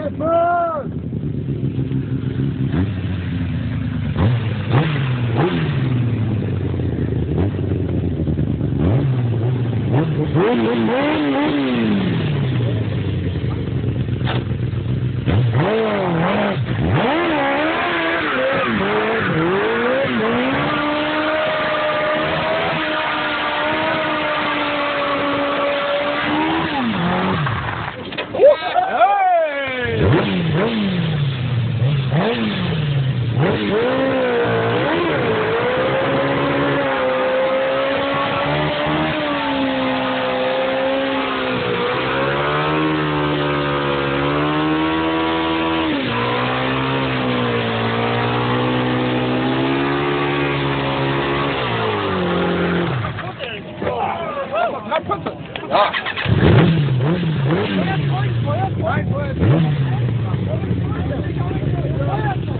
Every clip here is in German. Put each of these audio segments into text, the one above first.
Ja.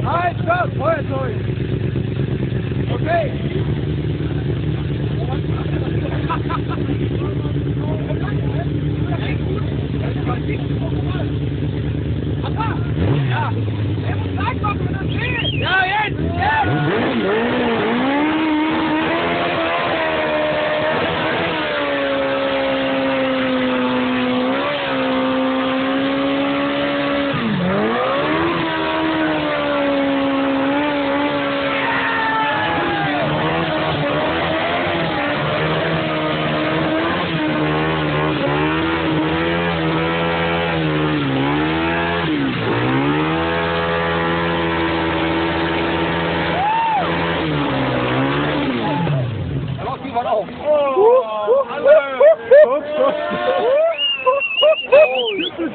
Halt, stopp, Feuerzeug! Okay! Ja! Er muss gleich machen, wenn er steht! Ja, jetzt!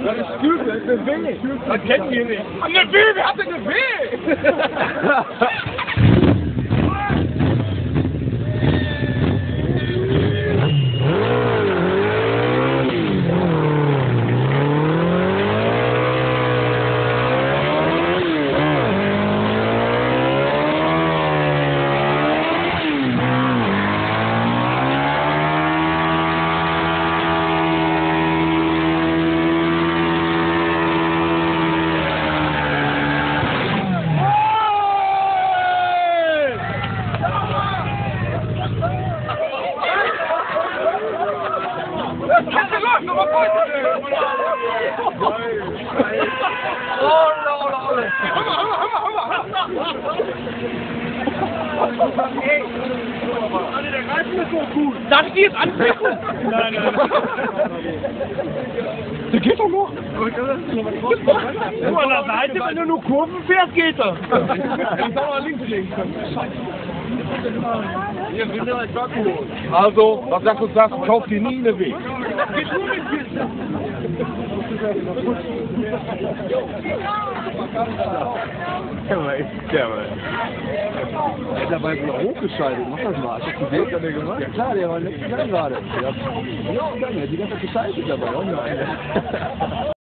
Das ist gut, das ist eine Weh. Das kennen wir nicht. Eine Weh, wer hat denn eine Weh? Darf ich die jetzt anpicken? Nein. Der geht doch noch. Nur an der Seite, wenn du nur Kurven fährst, geht er. Ich kann auch links legen können. Also, was sagst du, kauf dir nie einen Weg. Der hat dabei wieder hochgeschaltet. Mach das mal. Hast du das gesehen? Hat der gemacht? Ja klar, der war letztes Jahr gerade. Der hat die ganze Zeit geschaltet dabei.